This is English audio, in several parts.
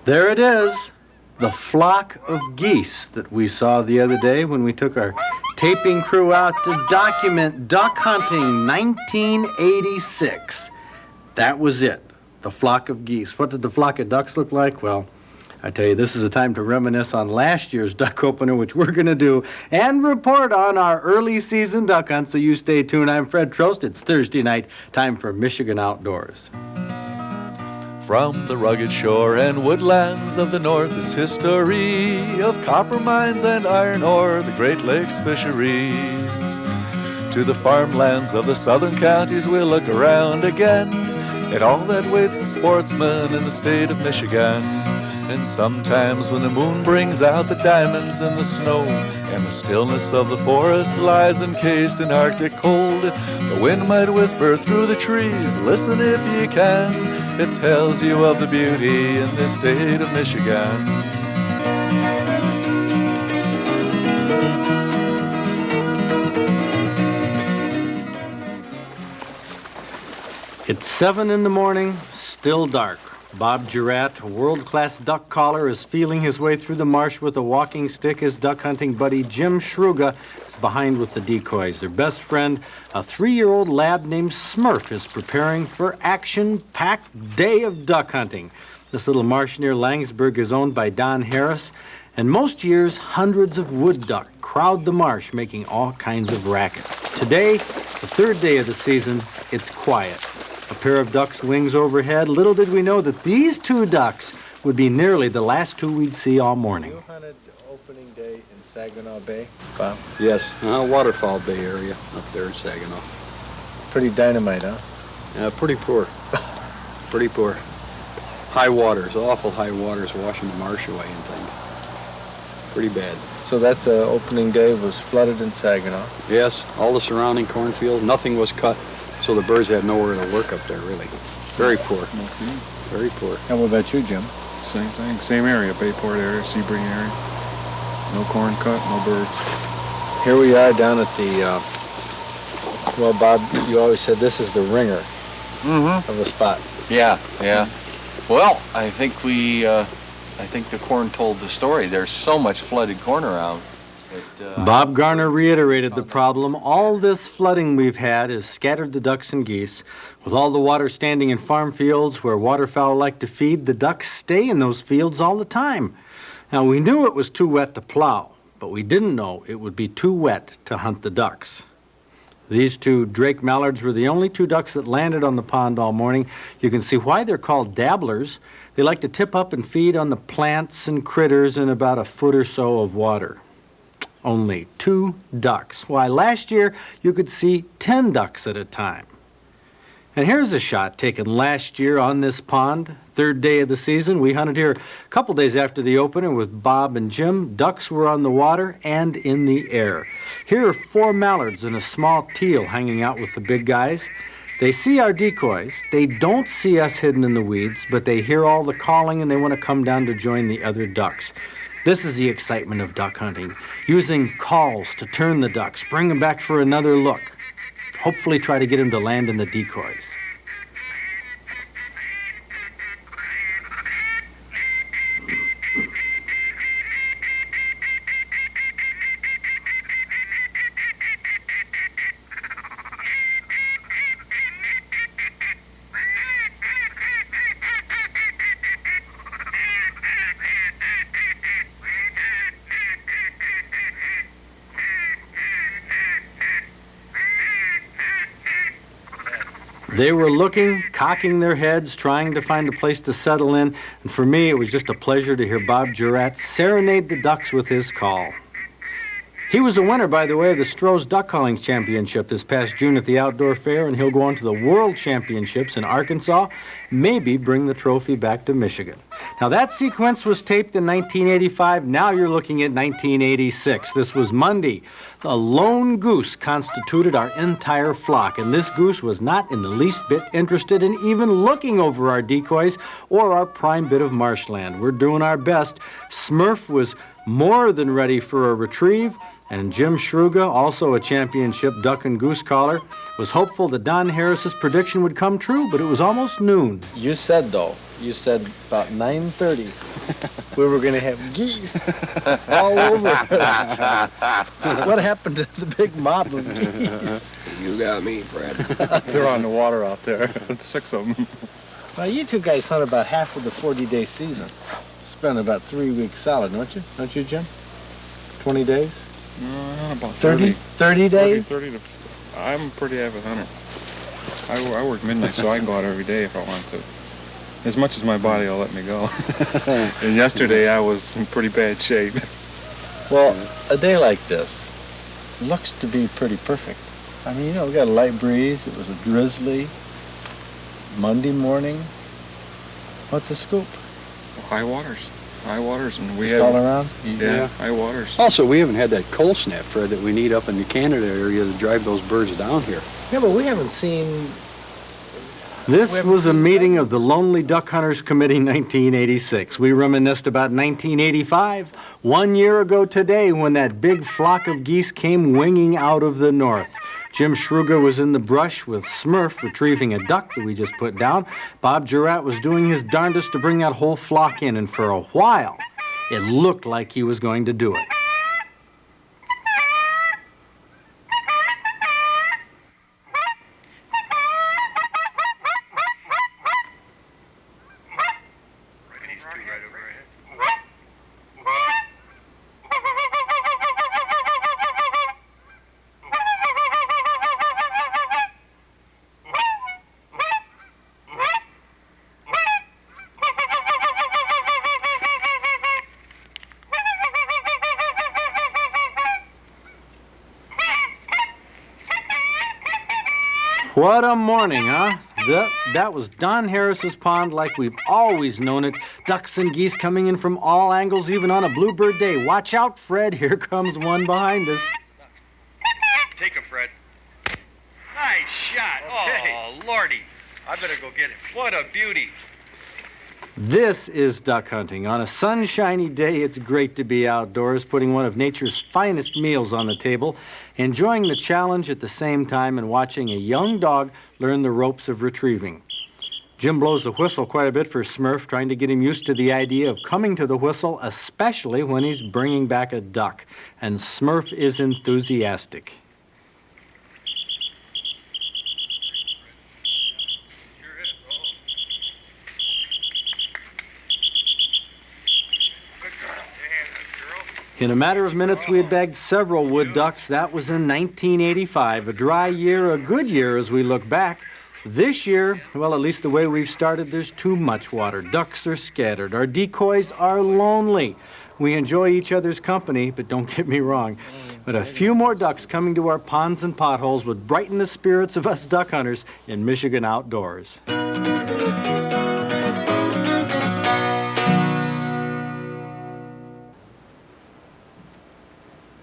There it is, the flock of geese that we saw the other day when we took our taping crew out to document duck hunting 1986. That was it, the flock of geese. What did the flock of ducks look like? Well, I tell you, this is a time to reminisce on last year's duck opener, which we're going to do, and report on our early season duck hunt, so you stay tuned. I'm Fred Trost. It's Thursday night, time for Michigan Outdoors. From the rugged shore and woodlands of the north, its history of copper mines and iron ore, the Great Lakes fisheries. To the farmlands of the southern counties, we'll look around again at all that waits the sportsman in the state of Michigan. And sometimes when the moon brings out the diamonds in the snow, and the stillness of the forest lies encased in Arctic cold, the wind might whisper through the trees, listen if you can, it tells you of the beauty in this state of Michigan. It's 7 in the morning, still dark. Bob Girat, a world-class duck caller, is feeling his way through the marsh with a walking stick. His duck hunting buddy, Jim Shruga, is behind with the decoys. Their best friend, a 3-year-old lab named Smurf, is preparing for action-packed day of duck hunting. This little marsh near Langsburg is owned by Don Harris, and most years, hundreds of wood duck crowd the marsh, making all kinds of racket. Today, the third day of the season, it's quiet. A pair of ducks' wings overhead. Little did we know that these two ducks would be nearly the last two we'd see all morning. You hunted opening day in Saginaw Bay, Bob? Yes, Waterfall Bay area up there in Saginaw. Pretty dynamite, huh? Pretty poor. Pretty poor. High waters, awful high waters washing the marsh away and things. Pretty bad. So that's opening day was flooded in Saginaw? Yes, all the surrounding cornfield, nothing was cut. So the birds had nowhere to work up there, really. Very poor. Very poor. And what about you, Jim? Same thing, same area, Bayport area, Sebring area. No corn cut, no birds. Here we are down at the, well, Bob, you always said this is the ringer of the spot. Yeah. Well, I think the corn told the story. There's so much flooded corn around. Bob Garner reiterated the problem. All this flooding we've had has scattered the ducks and geese. With all the water standing in farm fields where waterfowl like to feed, the ducks stay in those fields all the time. Now, we knew it was too wet to plow, but we didn't know it would be too wet to hunt the ducks. These two Drake mallards were the only two ducks that landed on the pond all morning. You can see why they're called dabblers. They like to tip up and feed on the plants and critters in about a foot or so of water. Only 2 ducks. Why, last year you could see 10 ducks at a time. And here's a shot taken last year on this pond. Third day of the season. We hunted here a couple days after the opener with Bob and Jim. Ducks were on the water and in the air. Here are 4 mallards and a small teal hanging out with the big guys. They see our decoys. They don't see us hidden in the weeds, but they hear all the calling and they want to come down to join the other ducks. This is the excitement of duck hunting, using calls to turn the ducks, bring them back for another look, hopefully try to get them to land in the decoys. They were looking, cocking their heads, trying to find a place to settle in, and for me, it was just a pleasure to hear Bob Girat serenade the ducks with his call. He was a winner, by the way, of the Trost Duck Calling Championship this past June at the Outdoor Fair, and he'll go on to the World Championships in Arkansas, maybe bring the trophy back to Michigan. Now, that sequence was taped in 1985. Now you're looking at 1986. This was Monday. A lone goose constituted our entire flock, and this goose was not in the least bit interested in even looking over our decoys or our prime bit of marshland. We're doing our best. Smurf was more than ready for a retrieve, and Jim Shruga, also a championship duck and goose caller, was hopeful that Don Harris's prediction would come true, but it was almost noon. You said about 9:30 we were going to have geese all over us. What happened to the big mob of geese? You got me, Fred. They're on the water out there. 6 of them. Well, you two guys hunt about half of the 40-day season. Spend about 3 weeks solid, don't you? Don't you, Jim? 20 days? About 30? 30 days? 30 to... I'm a pretty avid hunter. I work midnight, so I can go out every day if I want to. As much as my body will let me go. And yesterday I was in pretty bad shape. Well, a day like this looks to be pretty perfect. I mean, we got a light breeze. It was a drizzly Monday morning. What's the scoop? High waters, and we Just all around? Yeah, high waters. Also, we haven't had that cold snap, Fred, that we need up in the Canada area to drive those birds down here. Yeah, but we haven't seen... This was a meeting of the Lonely Duck Hunters Committee 1986. We reminisced about 1985, 1 year ago today, when that big flock of geese came winging out of the north. Jim Schruger was in the brush with Smurf retrieving a duck that we just put down. Bob Jurat was doing his darndest to bring that whole flock in, and for a while, it looked like he was going to do it. What a morning, huh? That was Don Harris's pond like we've always known it. Ducks and geese coming in from all angles, even on a bluebird day. Watch out, Fred. Here comes one behind us. Take him, Fred. Nice shot. Okay. Oh, Lordy. I better go get him. What a beauty. This is duck hunting. On a sunshiny day, it's great to be outdoors, putting one of nature's finest meals on the table, enjoying the challenge at the same time, and watching a young dog learn the ropes of retrieving. Jim blows the whistle quite a bit for Smurf, trying to get him used to the idea of coming to the whistle, especially when he's bringing back a duck. And Smurf is enthusiastic. In a matter of minutes, we had bagged several wood ducks. That was in 1985, a dry year, a good year as we look back. This year, well, at least the way we've started, there's too much water. Ducks are scattered. Our decoys are lonely. We enjoy each other's company, but don't get me wrong. But a few more ducks coming to our ponds and potholes would brighten the spirits of us duck hunters in Michigan outdoors.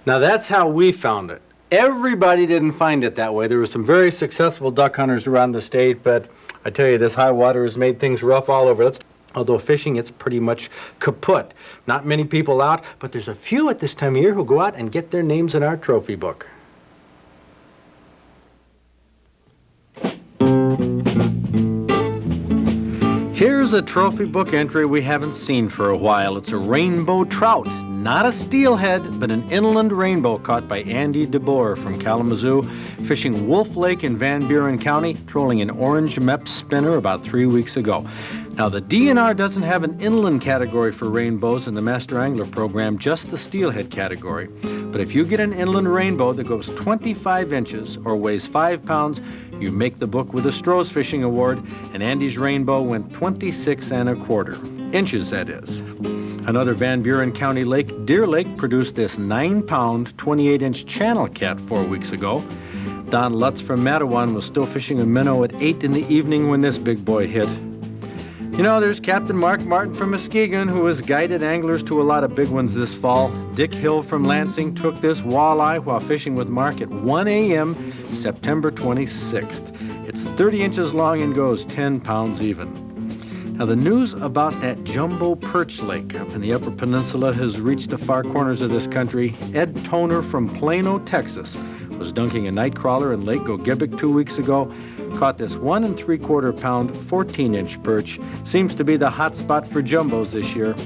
Now that's how we found it. Everybody didn't find it that way. There were some very successful duck hunters around the state, but I tell you, this high water has made things rough all over. Although fishing, it's pretty much kaput. Not many people out, but there's a few at this time of year who go out and get their names in our trophy book. Here's a trophy book entry we haven't seen for a while. It's a rainbow trout. Not a steelhead, but an inland rainbow caught by Andy DeBoer from Kalamazoo, fishing Wolf Lake in Van Buren County, trolling an orange Mep spinner about 3 weeks ago. Now, the DNR doesn't have an inland category for rainbows in the Master Angler program, just the steelhead category. But if you get an inland rainbow that goes 25 inches or weighs 5 pounds, you make the book with a Stroh's Fishing Award, and Andy's rainbow went 26 1/4 inches, that is. Another Van Buren County lake, Deer Lake, produced this 9-pound, 28-inch channel cat 4 weeks ago. Don Lutz from Mattawan was still fishing a minnow at 8 in the evening when this big boy hit. You know, there's Captain Mark Martin from Muskegon, who has guided anglers to a lot of big ones this fall. Dick Hill from Lansing took this walleye while fishing with Mark at 1 a.m., September 26th. It's 30 inches long and goes 10 pounds even. Now, the news about that jumbo perch lake up in the Upper Peninsula has reached the far corners of this country. Ed Toner from Plano, Texas, was dunking a night crawler in Lake Gogebic 2 weeks ago, caught this 1 3/4 pound, 14-inch perch. Seems to be the hot spot for jumbos this year.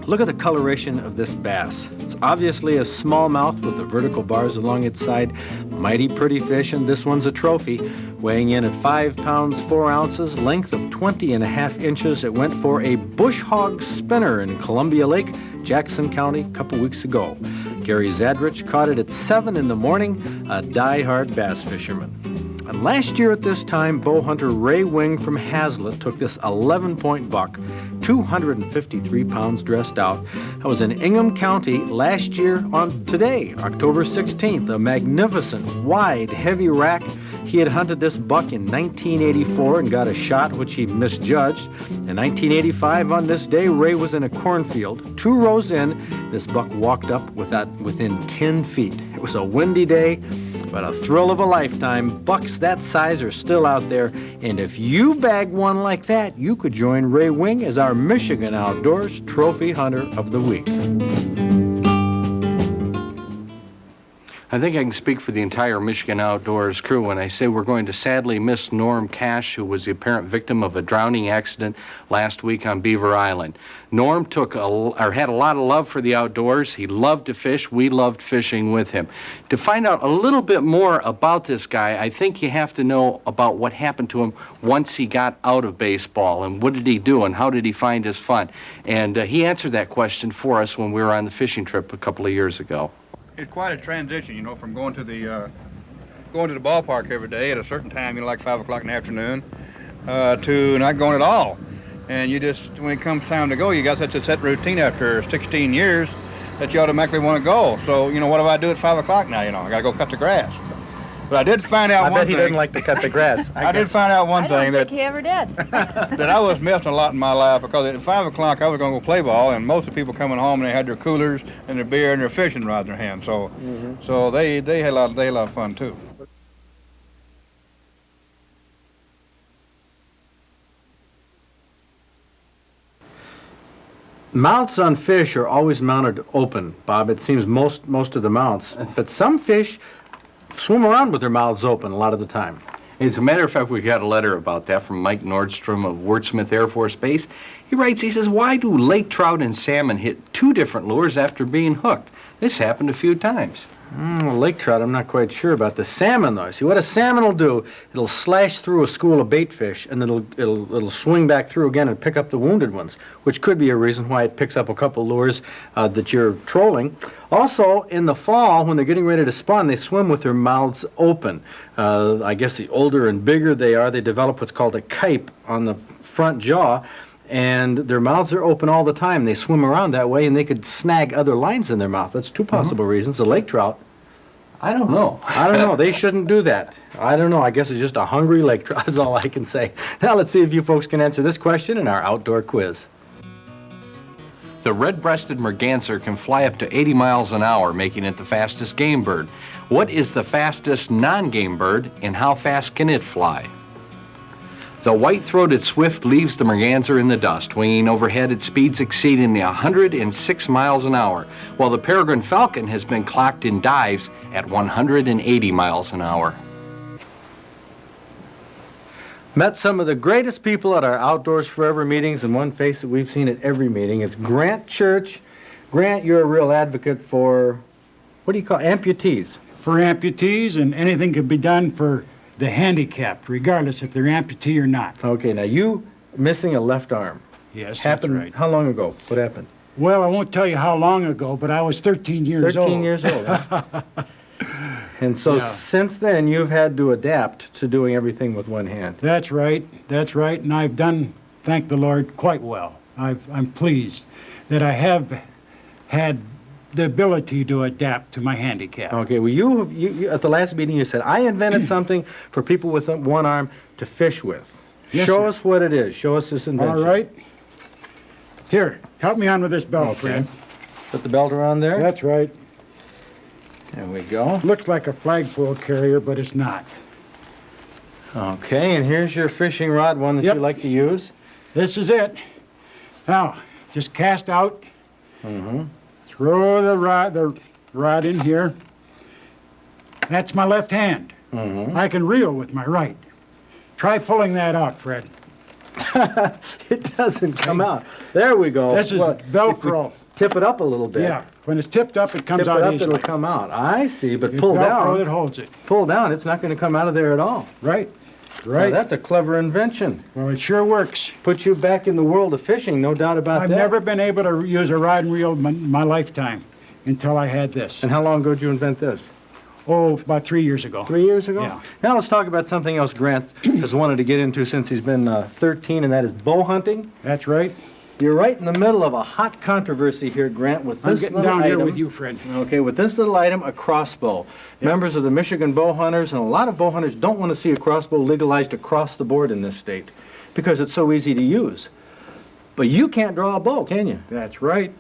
Look at the coloration of this bass. It's obviously a smallmouth with the vertical bars along its side. Mighty pretty fish, and this one's a trophy. Weighing in at 5 pounds 4 ounces, length of 20.5 inches. It went for a bush hog spinner in Columbia Lake, Jackson County, a couple weeks ago. Gary Zadrich caught it at 7 in the morning, a die-hard bass fisherman. And last year at this time, bow hunter Ray Wing from Hazlitt took this 11-point buck, 253 pounds dressed out. That was in Ingham County last year on today, October 16th, a magnificent, wide, heavy rack. He had hunted this buck in 1984 and got a shot which he misjudged. In 1985, on this day, Ray was in a cornfield. 2 rows in, this buck walked up within 10 feet. It was a windy day, but a thrill of a lifetime. Bucks that size are still out there, and if you bag one like that, you could join Ray Wing as our Michigan Outdoors Trophy Hunter of the Week. I think I can speak for the entire Michigan Outdoors crew when I say we're going to sadly miss Norm Cash, who was the apparent victim of a drowning accident last week on Beaver Island. Norm had a lot of love for the outdoors. He loved to fish. We loved fishing with him. To find out a little bit more about this guy, I think you have to know about what happened to him once he got out of baseball, and what did he do, and how did he find his fun. And he answered that question for us when we were on the fishing trip a couple of years ago. It's quite a transition, you know, from going to the ballpark every day at a certain time, you know, like 5 o'clock in the afternoon, to not going at all. And you just, when it comes time to go, you got such a set routine after 16 years that you automatically want to go. So, you know, what do I do at 5 o'clock now? You know, I got to go cut the grass. But I did find out one thing. I bet he didn't like to cut the grass. I did find out one thing I don't think he ever did. that I was missing a lot in my life, because at 5 o'clock I was going to go play ball, and most of the people coming home and they had their coolers and their beer and their fishing rods in their hands. So, so they had a lot of fun too. Mouths on fish are always mounted open, Bob. It seems most of the mouths, but some fish swim around with their mouths open a lot of the time. As a matter of fact, we got a letter about that from Mike Nordstrom of Wordsmith Air Force Base. He writes, he says, why do lake trout and salmon hit 2 different lures after being hooked? This happened a few times. Lake trout, I'm not quite sure about. The salmon, though. See, what a salmon will do, it'll slash through a school of bait fish, and it'll swing back through again and pick up the wounded ones, which could be a reason why it picks up a couple lures that you're trolling. Also, in the fall, when they're getting ready to spawn, they swim with their mouths open. I guess the older and bigger they are, they develop what's called a kype on the front jaw, and their mouths are open all the time. They swim around that way, and they could snag other lines in their mouth. That's 2 possible reasons. The lake trout, I don't know. I don't know. They shouldn't do that. I don't know. I guess it's just a hungry lake trout is all I can say. Now let's see if you folks can answer this question in our outdoor quiz. The red-breasted merganser can fly up to 80 miles an hour, making it the fastest game bird. What is the fastest non-game bird, and how fast can it fly? The white-throated swift leaves the merganser in the dust, winging overhead at speeds exceeding 106 miles an hour, while the peregrine falcon has been clocked in dives at 180 miles an hour. Met some of the greatest people at our Outdoors Forever meetings, and one face that we've seen at every meeting is Grant Church. Grant, you're a real advocate for, what do you call amputees? For amputees, and anything can be done for the handicapped, regardless if they're amputee or not. Okay, now you missing a left arm. Yes, Happened, that's right. how long ago? What happened? Well, I won't tell you how long ago, but I was 13 years old. 13 years old. Huh? And so Yeah. since then, you've had to adapt to doing everything with one hand. That's right, and I've done, thank the Lord, quite well. I'm pleased that I have had the ability to adapt to my handicap. Okay, well, you at the last meeting, you said, I invented something for people with one arm to fish with. Yes, Show sir. us what it is. Show us this invention. All right. Here, help me on with this belt, Okay. Fred. Put the belt around there. That's right. There we go. Looks like a flagpole carrier, but it's not. Okay, and here's your fishing rod, one that Yep. you like to use. This is it. Now, just cast out. Throw the rod in here. That's my left hand. I can reel with my right. Try pulling that out, Fred. It doesn't come out. There we go. This is Well, Velcro. tip it up a little bit. Yeah, when it's tipped up, it comes Tip it out up, easily. it'll come out. I see, but It's pull Velcro that down. holds it. Pull down, it's not going to come out of there at all. Right, Now, right. that's a clever invention. Well, it sure works. Puts you back in the world of fishing, no doubt about I've that. never been able to use a rod and reel in my lifetime until I had this. And how long ago did you invent this? Oh, about 3 years ago. 3 years ago? Yeah. Now let's talk about something else Grant has wanted to get into since he's been 13, and that is bow hunting. That's right. You're right in the middle of a hot controversy here, Grant, with I'm this getting little down item. here with you, Fred. Okay, with this little item, a crossbow. Members of the Michigan Bow Hunters, and a lot of bow hunters don't want to see a crossbow legalized across the board in this state because it's so easy to use. But you can't draw a bow, can you? That's right.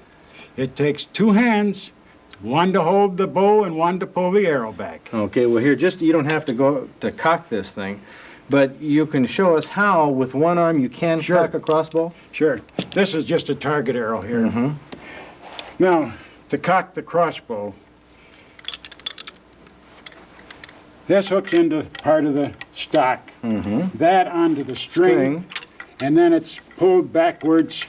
It takes 2 hands, one to hold the bow and one to pull the arrow back. Okay, well here, just you don't have to go to cock this thing, but you can show us how with one arm you can Sure. cock a crossbow. Sure. This is just a target arrow here. Mm-hmm. Now, to cock the crossbow, this hooks into part of the stock, that onto the string, and then it's pulled backwards.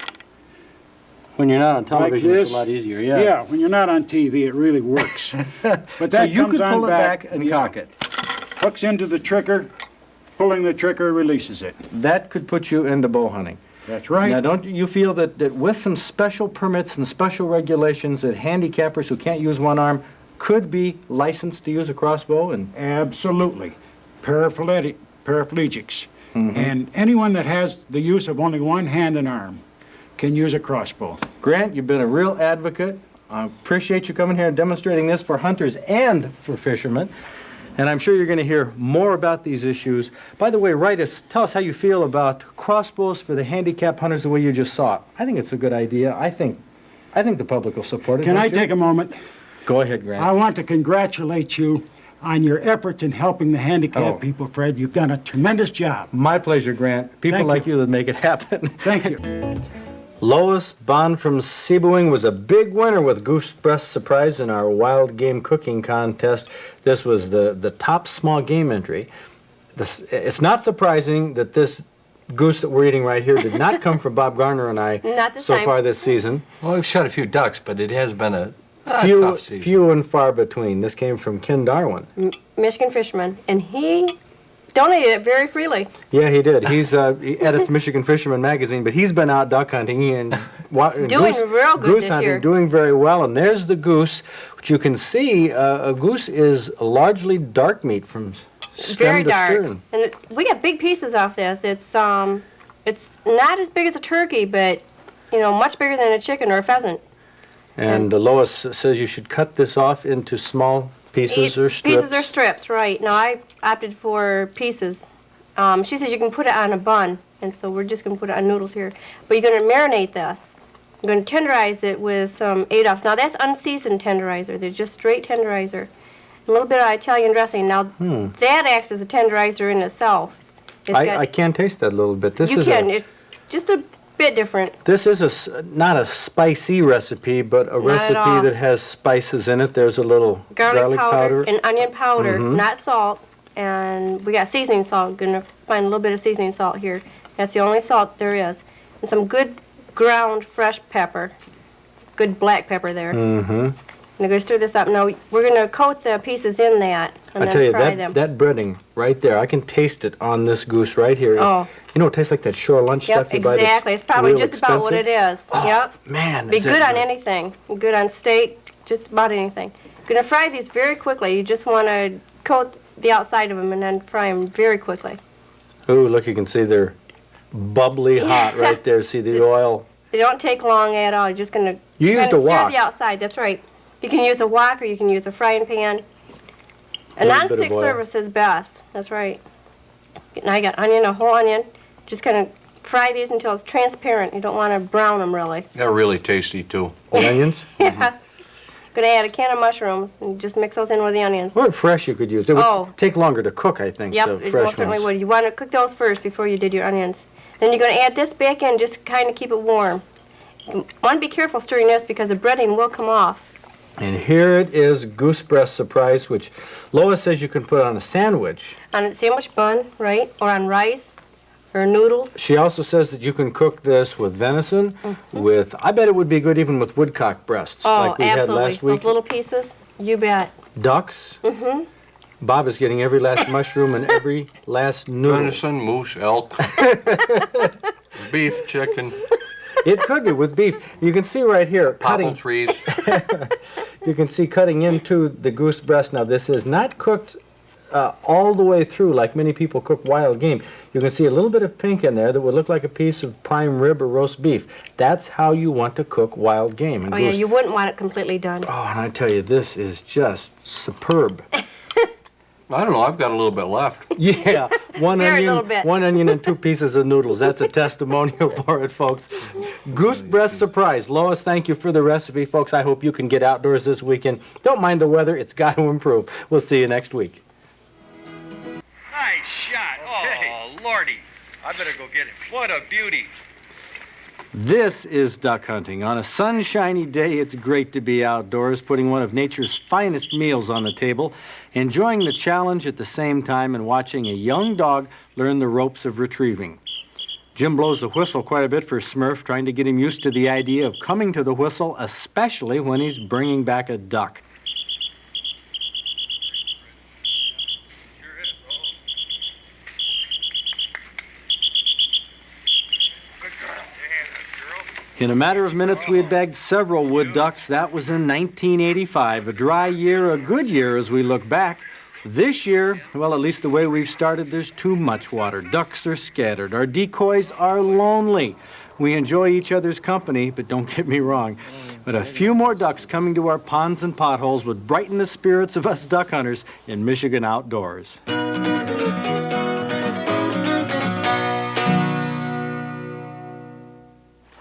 When you're not on television, it's this. a lot easier. Yeah, when you're not on TV, it really works. But So that you comes could on pull it back and yeah. cock it. Hooks into the trigger, pulling the trigger releases it. That could put you into bow hunting. That's right. Now, don't you feel that with some special permits and special regulations that handicappers who can't use one arm could be licensed to use a crossbow? And Absolutely. Paraplegics. Mm-hmm. And anyone that has the use of only one hand and arm can use a crossbow. Grant, you've been a real advocate. I appreciate you coming here and demonstrating this for hunters and for fishermen. And I'm sure you're going to hear more about these issues. By the way, write us, tell us how you feel about crossbows for the handicapped hunters the way you just saw it. I think it's a good idea. I think the public will support it. Can don't I you? take a moment? Go ahead, Grant. I want to congratulate you on your efforts in helping the handicapped Oh. people, Fred. You've done a tremendous job. My pleasure, Grant. People Thank like you. you that make it happen. Thank you. Lois Bond from Seaboing was a big winner with Goose Breast Surprise in our wild game cooking contest. This was the top small game entry. It's not surprising that this goose that we're eating right here did not come from Bob Garner and I Not this so time. far this season. Well, we've shot a few ducks, but it has been a tough season. Few and far between. This came from Ken Darwin. Michigan fisherman, and he donated it very freely. Yeah, he did. He edits Michigan Fisherman magazine, but he's been out duck hunting and Doing real good goose this hunting, year. doing very well. And there's the goose, which you can see. A goose is largely dark meat from stem Very to dark. stern. And we got big pieces off this. It's not as big as a turkey, but much bigger than a chicken or a pheasant. And Lois says you should cut this off into small pieces or strips. Pieces or strips, right. Now, I opted for pieces. She says you can put it on a bun, and so we're just going to put it on noodles here. But you're going to marinate this. You're going to tenderize it with some Adolphs. Now, that's unseasoned tenderizer. They're just straight tenderizer. A little bit of Italian dressing. Now, that acts as a tenderizer in itself. I can taste that a little bit. You can. It's just a bit different. This is not a spicy recipe, but a Not at recipe all. that has spices in it. There's a little Garlic powder and onion powder, not salt. And we got seasoning salt. Going to find a little bit of seasoning salt here. That's the only salt there is. And some good ground fresh pepper. Good black pepper there. Mm-hmm. And I'm going to stir this up. Now, we're going to coat the pieces in that and I then tell you, fry them. that breading right there, I can taste it on this goose right here. Oh. It tastes like that shore lunch Yep, stuff you buy that's exactly. It's probably real just about what it expensive. is. Oh, Yep. man. Be is good that on anything. Good on steak, just about anything. Going to fry these very quickly. You just want to coat the outside of them and then fry them very quickly. Ooh, look, you can see they're bubbly hot right there. See the oil. They don't take long at all. You're just going to You used a sear wok. the outside. That's right. You can use a wok or you can use a frying pan. A Little bit of nonstick oil. surface is best. That's right. Now I got onion, a whole onion. Just going to fry these until it's transparent. You don't want to brown them really. They're really tasty, too. The onions? Yes. Going to add a can of mushrooms and just mix those in with the onions. Or fresh you could use. It would Oh. take longer to cook, I think, Yep, the it fresh most certainly ones. would. You want to cook those first before you did your onions. Then you're going to add this back in, just kind of keep it warm. You want to be careful stirring this because the breading will come off. And here it is, Goose Breast Surprise, which Lois says you can put on a sandwich. On a sandwich bun, right, or on rice, or noodles. She also says that you can cook this with venison, with, I bet it would be good even with woodcock breasts, Oh, like we had absolutely. last week. Those little pieces, you bet. Ducks. Bob is getting every last mushroom and every last noodle. Venison, moose, elk, beef, chicken, It could be with beef. You can see right here, popple cutting. trees. You can see cutting into the goose breast. Now, this is not cooked all the way through like many people cook wild game. You can see a little bit of pink in there that would look like a piece of prime rib or roast beef. That's how you want to cook wild game. And Oh, yeah, goose. you wouldn't want it completely done. Oh, and I tell you, this is just superb. I don't know, I've got a little bit left. Yeah, one Very onion, little bit. one onion and 2 pieces of noodles. That's a testimonial for it, folks. Goose breast surprise. Lois, thank you for the recipe, folks. I hope you can get outdoors this weekend. Don't mind the weather. It's got to improve. We'll see you next week. Nice shot. Oh, Lordy. I better go get it. What a beauty. This is duck hunting. On a sunshiny day, it's great to be outdoors, putting one of nature's finest meals on the table, enjoying the challenge at the same time, and watching a young dog learn the ropes of retrieving. Jim blows the whistle quite a bit for Smurf, trying to get him used to the idea of coming to the whistle, especially when he's bringing back a duck. In a matter of minutes, we had bagged several wood ducks. That was in 1985, a dry year, a good year as we look back. This year, well, at least the way we've started, there's too much water. Ducks are scattered. Our decoys are lonely. We enjoy each other's company, but don't get me wrong. But a few more ducks coming to our ponds and potholes would brighten the spirits of us duck hunters in Michigan outdoors.